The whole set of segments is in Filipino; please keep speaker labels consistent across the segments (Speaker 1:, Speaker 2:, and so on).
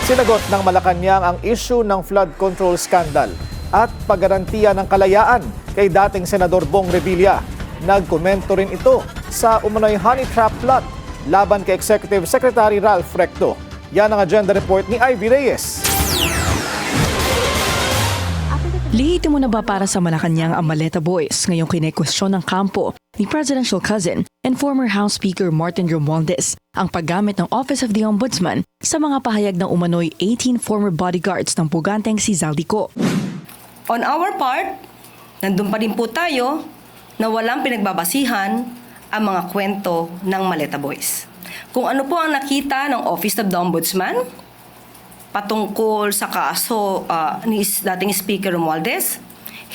Speaker 1: Sinagot ng Malacanang ang issue ng flood control scandal at paggarantiya ng kalayaan kay dating Senador Bong Revilla. Nagkomento rin ito sa umano'y honey trap plot laban kay Executive Secretary Ralph Recto. Yan ang agenda report ni Ivy Reyes.
Speaker 2: Lihitimo na ba para sa Malacanang ang Maleta Boys ngayong kinekwestiyon ng kampo ni presidential cousin and former House Speaker Martin Romualdez ang paggamit ng Office of the Ombudsman sa mga pahayag ng umano'y 18 former bodyguards ng puganteng si Zaldico?
Speaker 3: On our part, nandun pa rin po tayo na walang pinagbabasihan ang mga kwento ng Maleta Boys. Kung ano po ang nakita ng Office of the Ombudsman patungkol sa kaso ni dating Speaker Romualdez,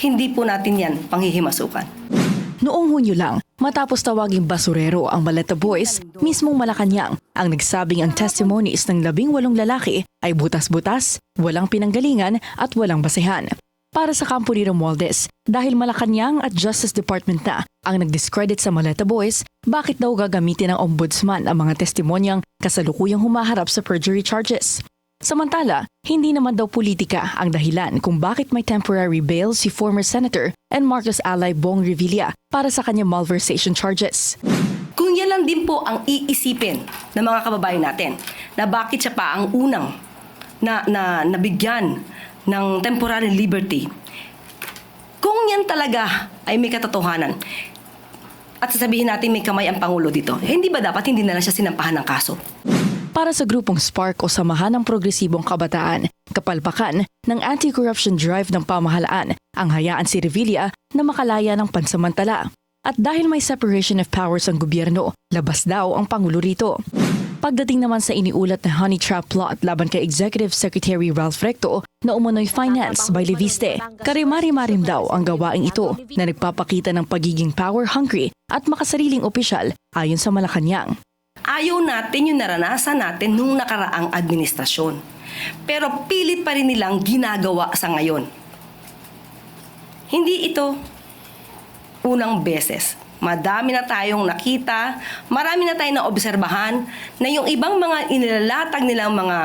Speaker 3: hindi po natin yan panghihimasukan.
Speaker 2: Noong Hunyo lang, matapos tawaging basurero ang Maleta Boys, mismong Malacanang ang nagsabing ang testimonies ng 18 lalaki ay butas-butas, walang pinanggalingan at walang basehan. Para sa kampo ni Romualdez, dahil Malacanang at Justice Department na ang nag-discredit sa Maleta Boys, bakit daw gagamitin ng Ombudsman ang mga testimonyang kasalukuyang humaharap sa perjury charges? Samantala, hindi naman daw politika ang dahilan kung bakit may temporary bail si former Senator and Marcos ally Bong Revilla para sa kanyang malversation charges.
Speaker 3: Kung yan lang din po ang iisipin ng mga kababayan natin, na bakit siya pa ang unang na nabigyan ng temporary liberty, kung yan talaga ay may katotohanan, at sasabihin natin may kamay ang Pangulo dito, hindi ba dapat hindi na lang siya sinampahan ng kaso?
Speaker 2: Para sa grupong Spark o Samahan ng Progresibong Kabataan, kapalpakan ng anti-corruption drive ng pamahalaan ang hayaan si Revilla na makalaya ng pansamantala. At dahil may separation of powers ang gobyerno, labas daw ang Pangulo rito. Pagdating naman sa iniulat na honey trap plot laban kay Executive Secretary Ralph Recto na umano'y finance by Leviste, karimari-marim daw ang gawaing ito na nagpapakita ng pagiging power-hungry at makasariling opisyal ayon sa Malacanang.
Speaker 3: Ayaw natin yung naranasan natin nung nakaraang administrasyon. Pero pilit pa rin nilang ginagawa sa ngayon. Hindi ito unang beses. Madami na tayong nakita, marami na tayong naobserbahan na yung ibang mga inilalatag nilang mga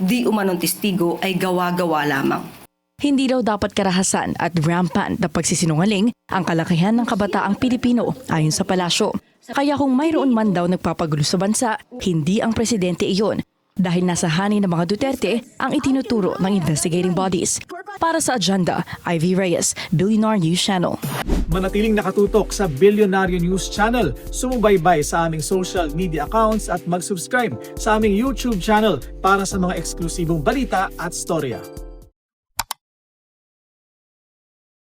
Speaker 3: di umanong testigo ay gawa-gawa lamang.
Speaker 2: Hindi daw dapat karahasan at rampant na pagsisinungaling ang kalakihan ng kabataang Pilipino ayon sa palasyo. Kaya kung mayroon man daw nagpapagulo sa bansa, hindi ang presidente iyon dahil nasa hani ng mga Duterte ang itinuturo ng investigating bodies. Para sa agenda, Ivy Reyes, Billionaire News Channel.
Speaker 4: Manatiling nakatutok sa Billionaire News Channel, sumubaybay sa aming social media accounts at mag-subscribe sa aming YouTube channel para sa mga eksklusibong balita at storya.